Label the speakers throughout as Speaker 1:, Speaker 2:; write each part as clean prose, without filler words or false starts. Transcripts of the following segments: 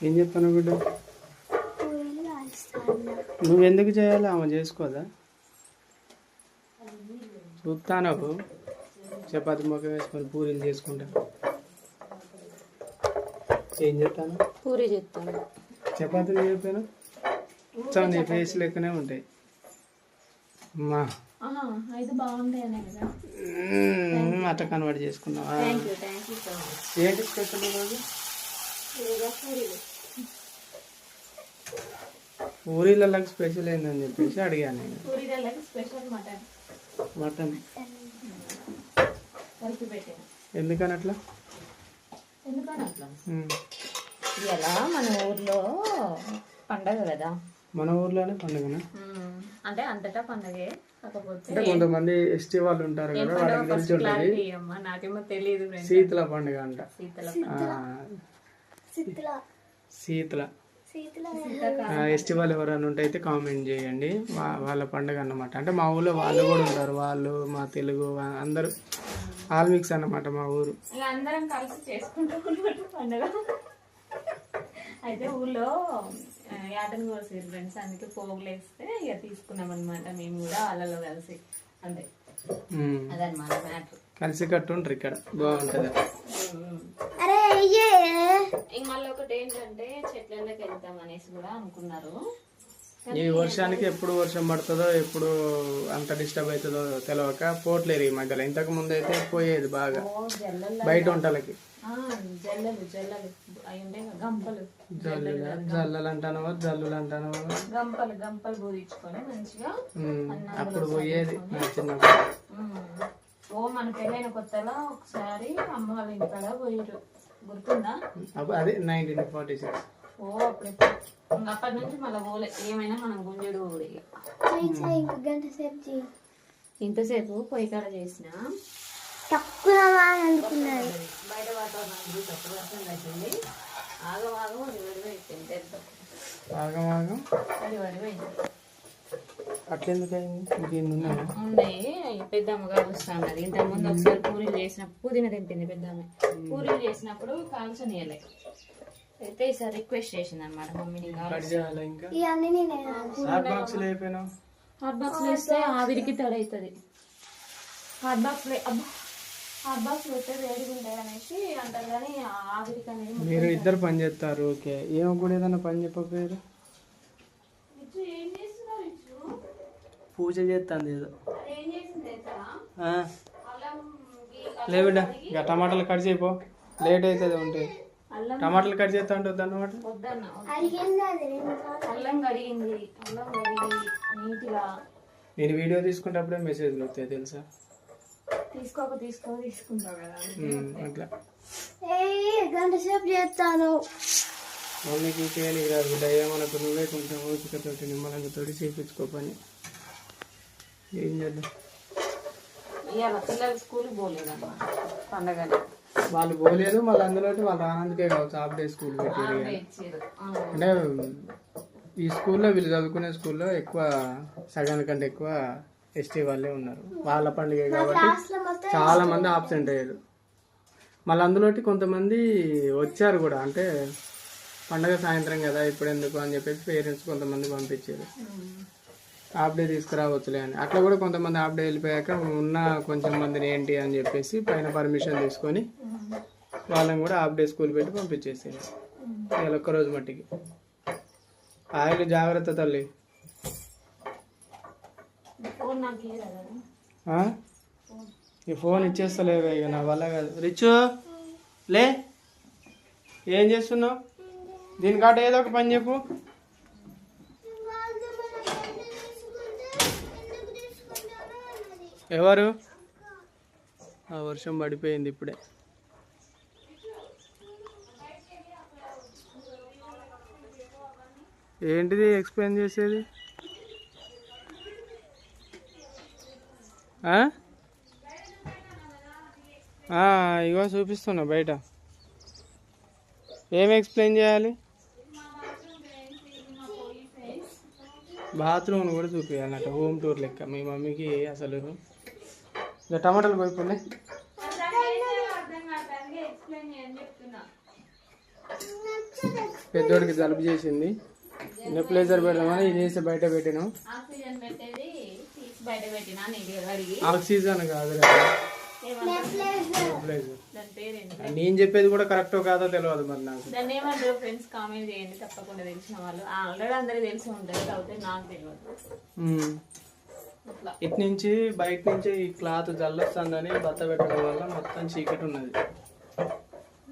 Speaker 1: ఏం చెప్తాను బిడ్డ? నువ్వెందుకు చేయాలి? ఆమె చేసుకోదా? చూస్తాను చపాతి మొక్క వేసుకొని పూరీలు చేసుకుంటా. ఏం చెప్తాను?
Speaker 2: పూరి చెప్తాను.
Speaker 1: చపాతీలు చెప్పాను నీ ఫేస్ లెక్కనే ఉంటాయి అమ్మా. అట్లా కన్వర్ట్ చేసుకున్నావా? ఏంటి స్పెషల్ ఈరోజు? పూరీలకు స్పెషల్ ఏందని చెప్పేసి అడిగాను నేను. మటన్ ఎందుకని అట్లా?
Speaker 2: ఇలా మన ఊర్లో పండగ కదా.
Speaker 1: మన ఊర్లోనే పండుగనా?
Speaker 2: అంటే అంతటా పండగే. కాకపోతే
Speaker 1: కొంతమంది ఎస్టీ వాళ్ళు ఉంటారు కదా, వాళ్ళకి తెలిసి ఉంటుంది.
Speaker 2: నాకేమో తెలియదు.
Speaker 1: శీతల పండుగ అంట. శీతల ఎస్టీ వాళ్ళు ఎవరైనా ఉంటే అయితే కామెంట్ చేయండి. వాళ్ళ పండుగ అన్నమాట. అంటే మా ఊళ్ళో వాళ్ళు కూడా ఉంటారు. వాళ్ళు మా తెలుగు అందరూ ఆల్ మిక్స్ అన్నమాట మా ఊరు.
Speaker 2: అందరం కలిసి చేసుకుంటాం పండుగ. అయితే ఊళ్ళో యాటను కోసారు ఫ్రెండ్స్, అందుకే పోగులు వేస్తే ఇక తీసుకున్నాం అనమాట మేము కూడా వాళ్ళలో కలిసి. అంతే, అదనమాట మ్యాటర్.
Speaker 1: కలిసి కట్టుంటారు ఇక్కడ, బాగుంటది.
Speaker 2: ఇంక మళ్ళీ ఒకటి ఏంటంటే చెట్లలోకి వెళ్తాం అనేసి కూడా అనుకున్నారు.
Speaker 1: ఈ వర్షానికి ఎప్పుడు వర్షం పడుతుందో, ఎప్పుడు అంత డిస్టర్బ్ అవుతుందో తెలియక పోట్లేరు ఈ మధ్యలో. ఇంతకు ముందు అయితే పోయేది బాగా బయట వంటలకి. జల్లలు అంటానవా, జల్లులు అంటానవా,
Speaker 2: గంపలు బోధించుకొని మంచిగా
Speaker 1: అప్పుడు పోయేది చిన్నప్పుడు.
Speaker 2: మన పెళ్ళైన కొత్తలో ఒకసారి అమ్మ వాళ్ళ ఇంటికాడ పోయారు, గుర్తుందా?
Speaker 1: అదే 1946.
Speaker 2: అప్పటి నుంచి మళ్ళీ పోలే. ఏమైనా మనం గుంజడు. ఇంతసేపు పొయ్యి కాడ చేసిన బయట వాతావరణం చూసప్పుడు వర్షం తగ్గింది. ఆగమాగం వడివడిపోయింది.
Speaker 1: ఆగమాగం
Speaker 2: వడివడిపోయింది.
Speaker 1: అట్లెందుకు
Speaker 2: ఉన్నాయి. పెద్దమ్మ గారు వస్తా అన్నది. ఇంతకుముందు ఒకసారి పూరీలు చేసినప్పుడు పుదీనా తెంపింది పెద్దమ్మ. పూరీలు చేసినప్పుడు కాల్చనీయలే. అయితే ఈసారి రిక్వెస్ట్ చేసింది అనమాట మమ్మీని.
Speaker 1: హాట్
Speaker 2: బాక్స్ వేస్తే ఆవిరికి తడవుతుంది. హాట్ బాక్స్ వేస్తే వేడిగా ఉంటాయి అనేసి అంటారు, కానీ ఆవిరికి అనేది.
Speaker 1: మీరు ఇద్దరు పని చేస్తారు, ఓకే. ఏమో కూడా ఏదైనా పని చెప్పకపోయారు. పూజ చేస్తాను ఏదో. లేవిడ ఇక టమాటాలు కట్ చేయపో, లేట్ అవుతుంది. ఉంటే టమాటాలు కట్ చేస్తా ఉంటుంది అన్నమాట. నేను వీడియో తీసుకునేటప్పుడే మెసేజ్లు వస్తాయి తెలుసా? అట్లా
Speaker 3: గంట సేపు చేస్తాను.
Speaker 1: మమ్మీకి చేయని రాదు బిడ్డ. ఏమనకు, నువ్వే కొంచెం ఓపికతోటి నిమ్మలంగా తోడి చేయించుకో పని. ఏం చేద్దాం?
Speaker 2: పిల్లలు స్కూల్కి పోలేదమ్మా పండగని.
Speaker 1: వాళ్ళు పోలేదు, మళ్ళీ అందులో వాళ్ళు రానందుకే కావచ్చు హాఫ్ డే స్కూల్ పెట్టారు. అంటే ఈ స్కూల్లో వీళ్ళు చదువుకునే స్కూల్లో ఎక్కువ సగానికంటే ఎక్కువ ఎస్టీ వాళ్ళే ఉన్నారు. వాళ్ళ పండుగ కాబట్టి చాలా మంది ఆబ్సెంట్ అయ్యారు. మళ్ళీ అందులోటి కొంతమంది వచ్చారు కూడా. అంటే పండగ సాయంత్రం కదా ఇప్పుడు ఎందుకు అని చెప్పేసి పేరెంట్స్ కొంతమంది పంపించారు. హాఫ్ డే తీసుకురావచ్చులే అని. అట్లా కూడా కొంతమంది హాఫ్ డే వెళ్ళిపోయాక ఉన్న కొంచెం మందిని ఏంటి అని చెప్పేసి పైన పర్మిషన్ తీసుకొని వాళ్ళని కూడా హాఫ్ డే స్కూల్ పెట్టి పంపించేసారు. ఇలా ఒక్కరోజు మట్టికి. ఆయిల్ జాగ్రత్త తల్లి. ఈ ఫోన్ ఇచ్చేస్తలేవే ఇక నా వల్ల కాదు. రిచు లే, ఏం చేస్తున్నావు? దీనికాట ఏదో ఒక పని చెప్పు. ఎవరు? ఆ వర్షం పడిపోయింది ఇప్పుడే. ఏంటిది ఎక్స్ప్లెయిన్ చేసేది? ఇగో చూపిస్తున్నా బయట. ఏం ఎక్స్ప్లెయిన్ చేయాలి? బాత్రూమ్ కూడా చూపించాలన్నట్టు, హోమ్ టూర్ లెక్క. మీ మమ్మీకి అసలు ఇక టమాటాలు పోయిపోయి పెద్దోడికి జలుబు చేసింది. నెప్లేజర్ పెడదామని ఇది వేసి బయట పెట్టినాం.
Speaker 2: ఆక్సిజన్ పెట్టేది తీసి బయట పెట్టినా నీళ్ళు అడిగి.
Speaker 1: ఆక్సిజన్ కాదు
Speaker 2: దాని పేరేంటి?
Speaker 1: నేను చెప్పేది కూడా కరెక్టో కాదో తెలియదు మరి నాకు.
Speaker 2: దాన్ని ఏమంటారు ఫ్రెండ్స్? కామెంట్ చేయండి తప్పకుండా. తెలిసిన వాళ్ళు ఆల్రెడీ అందరికి తెలిసి ఉంటుంది కాబట్టి నాకు తెలియదు. అట్లా
Speaker 1: ఇటు నుంచి బయట నుంచి ఈ క్లాత్ జల్లొస్తుందని బత్త పెట్టడం వల్ల మొత్తం చీకటి ఉన్నది.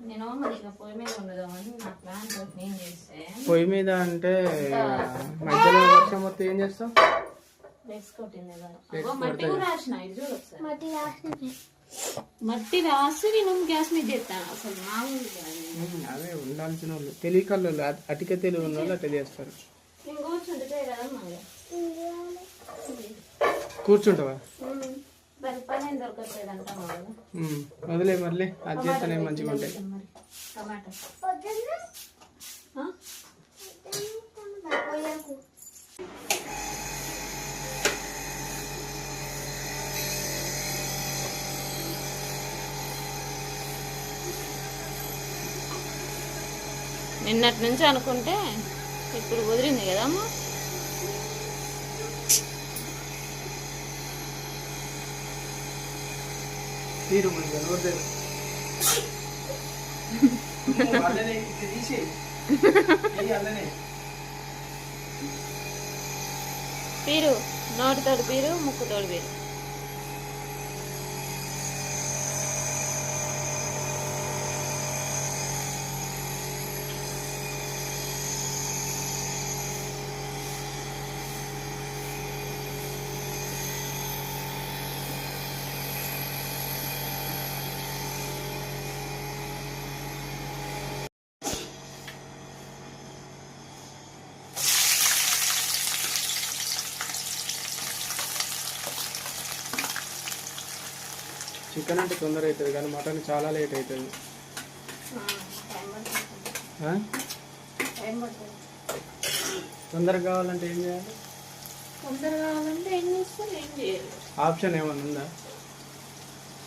Speaker 2: నేను మంచిగా పొయ్యి మీద ఉండదామని నా ప్లాన్ తోటి నేను చేస్తే,
Speaker 1: పొయ్యి మీద అంటే మధ్యలో వర్షం మొత్తం ఏం చేస్తాం?
Speaker 2: లెగ్స్ కొట్టింది కదా. మట్టి కూడా రాసిన, ఇది చూడు ఒకసారి.
Speaker 3: మట్టి రాసి
Speaker 2: మట్టి రాసి నేను గ్యాస్ మీద చేస్తాను. అసలు మామూలుగా
Speaker 1: అదే ఉండాల్సిన వాళ్ళు తెలియకల్లో అటిక తెలివి ఉన్న వాళ్ళు అట్లా చేస్తారు.
Speaker 2: నేను కూర్చుంటే కదా మళ్ళీ
Speaker 1: కూర్చుంటావా?
Speaker 2: దాని పని ఏం దొరకట్లేదు అంటాం కదా.
Speaker 1: వదిలే మళ్ళీ అది చేస్తానే మంచిగా ఉంటాయి.
Speaker 2: టమాటా నిన్నటి నుంచి అనుకుంటే ఇప్పుడు కుదిరింది కదా అమ్మ.
Speaker 1: తీరు మంచిగా నోరు
Speaker 2: పీరు నోటితోడు పీరు, ముక్కుతోడు పీరు.
Speaker 1: చికెన్ అంటే తొందర అవుతుంది కానీ మటన్ చాలా లేట్ అవుతుంది. తొందరగా కావాలంటే ఏం చేయాలి?
Speaker 2: తొందరగా కావాలంటే ఏం చేస్తారు? ఏం చేయాలి?
Speaker 1: ఆప్షన్ ఏమన్నా ఉందా?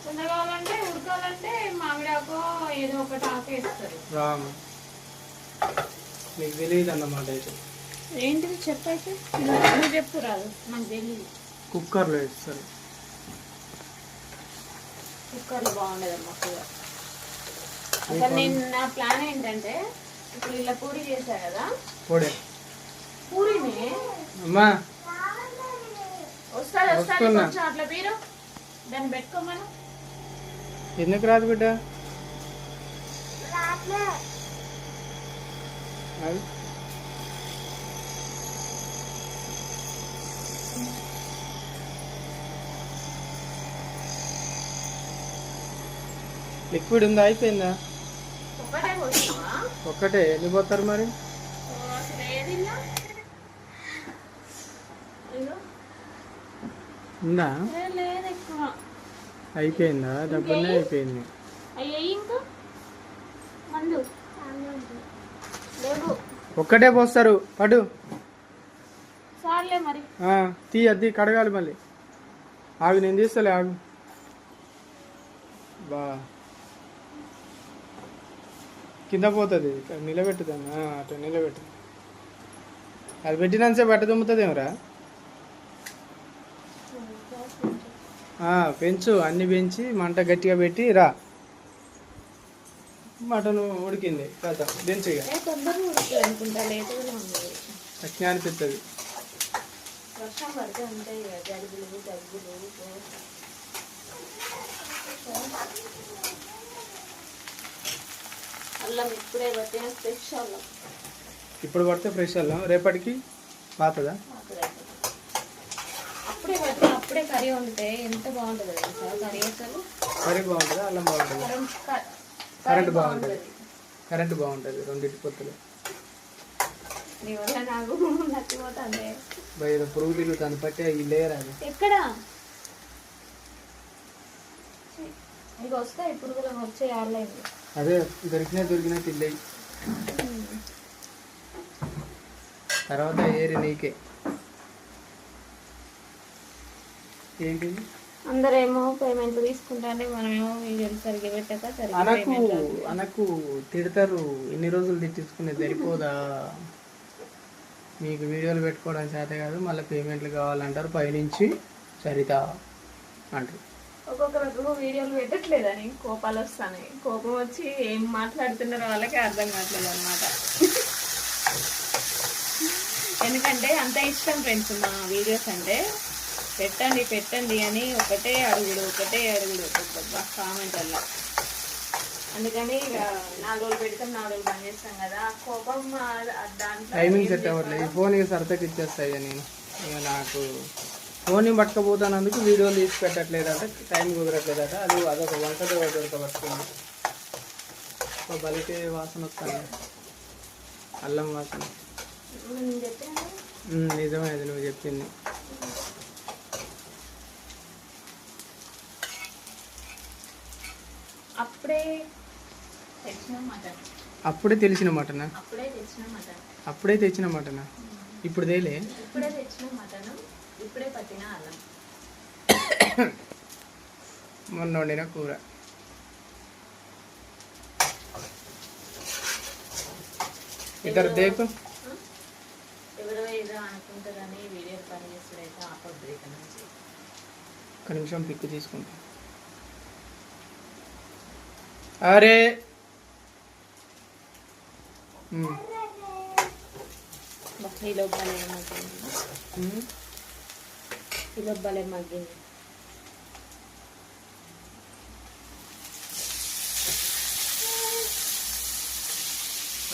Speaker 2: తొందరగా కావాలంటే ఉడకాలంటే మామిడాకో ఏదో ఒకటి ఆకేస్తారు.
Speaker 1: రాము నీకు తెలియదు అన్నమాట. అయితే
Speaker 2: ఏంటిది చెప్పైతే నువ్వు చెప్పు రాదు, నాకు తెలియదు.
Speaker 1: కుక్కర్లో వేస్తారు.
Speaker 2: కుక్కర్లో బాగుండదమ్మా కూర. అసలు నేను నా ప్లాన్ ఏంటంటే ఇప్పుడు ఇలా పూరి చేశా కదా,
Speaker 1: పొడే
Speaker 2: పూరిని
Speaker 1: అమ్మా
Speaker 2: వస్తుంది కొంచెం అట్లా పీరు దాన్ని పెట్టుకోమను.
Speaker 1: ఎందుకు రాదు బిడ్డ? లిక్విడ్ ఉందా? అయిపోయిందా?
Speaker 2: ఒకటే పోసినావా?
Speaker 1: ఒక్కటే ఎన్ని పోతారు మరి?
Speaker 2: అసలు ఏది ఇలా? ఇదిగో.
Speaker 1: ఉందా?
Speaker 2: లేదు ఎక్కువ.
Speaker 1: అయిపోయిందా? డబ్బునే అయిపోయింది.
Speaker 2: అయ్యి ఇంకా మందు లేవు.
Speaker 1: ఒక్కటే పోస్తారు పడు.
Speaker 2: చాలే మరి.
Speaker 1: తీ అది కడగాలి మళ్ళీ. ఆగు నేను తీస్తలే ఆగు. బా కింద పోతుంది. నిలబెట్టుదాన్ని అటు నిలబెట్టు. అది పెట్టినాసే బట్ట తుమ్ముతుంది ఏమరా? పెంచు, అన్ని పెంచి మంట గట్టిగా పెట్టి రా. మటన్ ఉడికింది కదా, దించు ఇక.
Speaker 2: తొందరగా ఉడుకుతుంది అనుకుంటా, లేటుగా ఉంది.
Speaker 1: అట్లా అనిపిస్తుంది.
Speaker 2: వర్షం పడితే ఉంటాయి కదా జలుబులు దగ్గులు. అల్లం ఇప్పుడే పట్టిన ఫ్రెష్ అల్లం.
Speaker 1: ఇప్పుడు పడితే ఫ్రెష్ అల్లం, రేపటికి పాతదా?
Speaker 2: అప్పుడే పట్టి అప్పుడే కర్రీ వండితే ఎంత బాగుంటుంది సార్ కర్రీ. అసలు
Speaker 1: కర్రీ బాగుంటుందా? అల్లం బాగుంటుందా? కరెంట్ బాగుంటుంది. కరెంట్ బాగుంటుంది రెండింటి పొత్తులు.
Speaker 2: నీ వల్ల నాకు నచ్చిపోతుంది.
Speaker 1: బయట పురుగు తిరుగుతుంది పట్టే ఈ లేయర్. అది
Speaker 2: ఎక్కడ నీకు వస్తాయి పురుగులు వచ్చే ఆడలేదు.
Speaker 1: అదే దొరికినా తిల్లేయి. తర్వాత ఏరి నీకే. ఏంటి
Speaker 2: అందరేమో పేమెంట్ తీసుకుంటానే మనమేమో వీడియోలు సరిగ్గా పెట్టక సరిగ్గా
Speaker 1: అనకు అనకు తిడతారు, ఎన్ని రోజులు తిట్టించుకునే సరిపోదా, మీకు వీడియోలు పెట్టుకోవడం చేత కాదు మళ్ళీ పేమెంట్లు కావాలంటారు పైనుంచి సరితా అంటారు.
Speaker 2: ఒక్కొక్కరు వీడియోలు పెట్టట్లేదని కోపాలు వస్తాయి, కోపం వచ్చి ఏం మాట్లాడుతున్నారో వాళ్ళకే అర్థం కావట్లేదు అనమాట. ఎందుకంటే అంత ఇష్టం ఫ్రెండ్స్ మా వీడియోస్ అంటే, పెట్టండి పెట్టండి అని ఒకటే అడుగుడు కామెంట్ అలా. అందుకని ఇక 4 రోజులు పెడతాం, 4 రోజులు బంద్ చేస్తాం కదా, కోపం దాంట్లో
Speaker 1: టైమింగ్ సెట్ అవ్వట్లేదు. ఈ ఫోన్ ఇక సరదాకి ఇచ్చేస్తాయి నేను, ఇక నాకు ఫోన్ పట్టుకపోతానందుకు వీడియోలు తీసి పెట్టట్లేదట, టైం కుదరట్లేదట. అదొక వంటతో దొరకబడుతుంది. బలికే వాసన వస్తాను, అల్లం వాసన. నిజమే, అది నువ్వు చెప్పింది. అప్పుడే తెలిసిన మటనా? అప్పుడే తెచ్చిన మటనా? ఇప్పుడు తేలే,
Speaker 2: ఇప్పుడే తెచ్చిన మటన్, ఇప్పుడే పట్టిన అల్లం,
Speaker 1: మొన్న వండిన కూర. ఇద్దరు దేకు
Speaker 2: ఎవరో ఏదో అనుకుంటారని వీడియో పని చేస్తాడైతే ఆపొద్దు ఇక నుంచి.
Speaker 1: ఒక నిమిషం పిక్కు తీసుకుంటా. అరే
Speaker 2: కిలో భలే మగ్గింది, కిలో భలే మగ్గింది.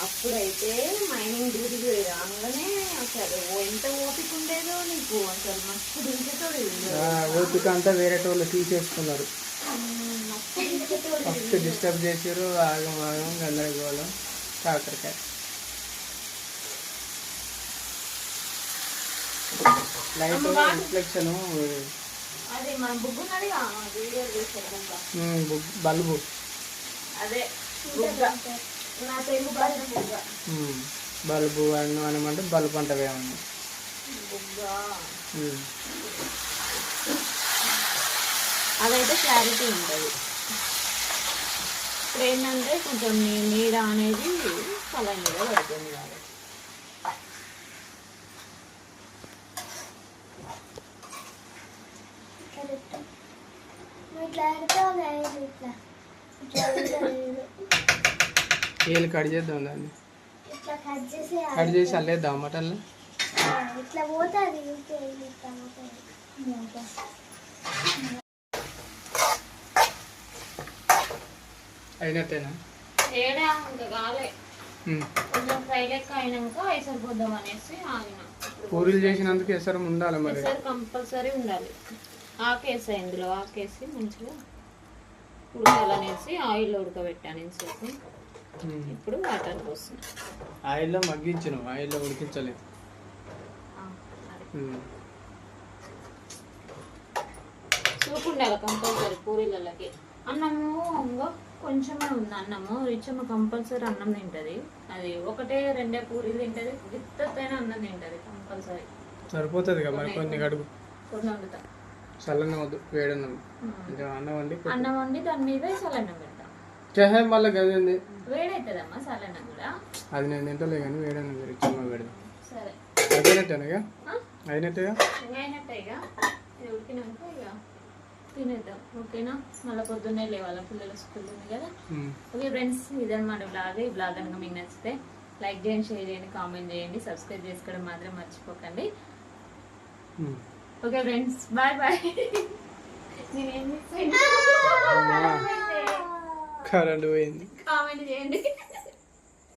Speaker 2: అప్పుడైతే మైనింగ్ డ్యూటీకి రాగానే అసలు ఎంత ఓపిక ఉండేదో నీకు, అసలు మస్తు దించేతోడు.
Speaker 1: ఓపిక అంతా వేరే వాళ్ళు తీసేసుకున్నారు, ఫస్ట్ డిస్టర్బ్ చేసారు. ఆగం ఆగం గందరగోళం కాకరకాయ. లైట్ రిఫ్లెక్షన్,
Speaker 2: అది మన బుగ్గున్నది
Speaker 1: బల్బు,
Speaker 2: అదే నా తెలుగు
Speaker 1: బల్బు అనమంటే బల్బు అంటవేమన్నా.
Speaker 2: అదైతే క్లారిటీ ఉంటుంది. ఇప్పుడు ఏంటంటే కొంచెం నీడ అనేది కళ మీద పడుతుంది కాబట్టి.
Speaker 1: ఏళ్ళు కట్ చేద్దాం దాన్ని, కట్ చేసి అల్లేద్దాం మటన్లో. అయినట్టేనా?
Speaker 2: ఏడా ఇంకా కాలే, కొంచెం ఫ్రై లెక్క అయినాక ఎసరు పోద్దాం అనేసి ఆగిన.
Speaker 1: పూరీలు చేసినందుకు ఎసరు ఉండాలి మరి,
Speaker 2: ఎసరు కంపల్సరీ ఉండాలి. ఆకేసా ఇందులో, ఆకేసి మంచిగా ఉడకాలనేసి ఆయిల్లో ఉడకబెట్టాను ఇంతసేపు. ఇప్పుడు వాటర్ పోస్తున్నా.
Speaker 1: ఆయిల్లో మగ్గించను, ఆయిల్లో ఉడికించలేదు.
Speaker 2: సూప్ ఉండాలి కంపల్సరీ పూరీలకి. అన్నము ఇంకా కొంచెమే ఉంది అన్నము. రిచమ్మ కంపల్సరీ అన్నం తింటుంది, అది 1-2 పూరీలు తింటుంది, విత్తైన అన్నం తింటుంది కంపల్సరీ.
Speaker 1: సరిపోతుంది కదా మరి, కొన్ని గడుగు
Speaker 2: కొన్ని వండుతా.
Speaker 1: చల్లన్నం వద్దు, వేడన్నం.
Speaker 2: అన్నం వండి దాని మీద చల్లన్నం పెడతా.
Speaker 1: మళ్ళీ గది
Speaker 2: వేడవుతుందమ్మా చల్లన్నం కూడా.
Speaker 1: అది నేను తింటలే కానీ వేడన్నం రిచమ్మ పెడదాం.
Speaker 2: సరే
Speaker 1: అయినట్టేనా? అయినట్టేగా,
Speaker 2: అయినట్టే. ఇక ఇది ఉడికినాక ఇక తినేద్దాం, ఓకేనా? మళ్ళీ పొద్దున్నే లేవాలి, పిల్లలు స్కూల్ ఉంది కదా. ఓకే ఫ్రెండ్స్, ఇదన్నమాట బ్లాగ్. ఈ బ్లాగ్ కనుక మీకు నచ్చితే లైక్ చేయండి, షేర్ చేయండి, కామెంట్ చేయండి, సబ్స్క్రైబ్ చేసుకోవడం మాత్రం మర్చిపోకండి. Okay friends, bye bye.
Speaker 1: Current పోయింది,
Speaker 2: కామెంట్ చేయండి.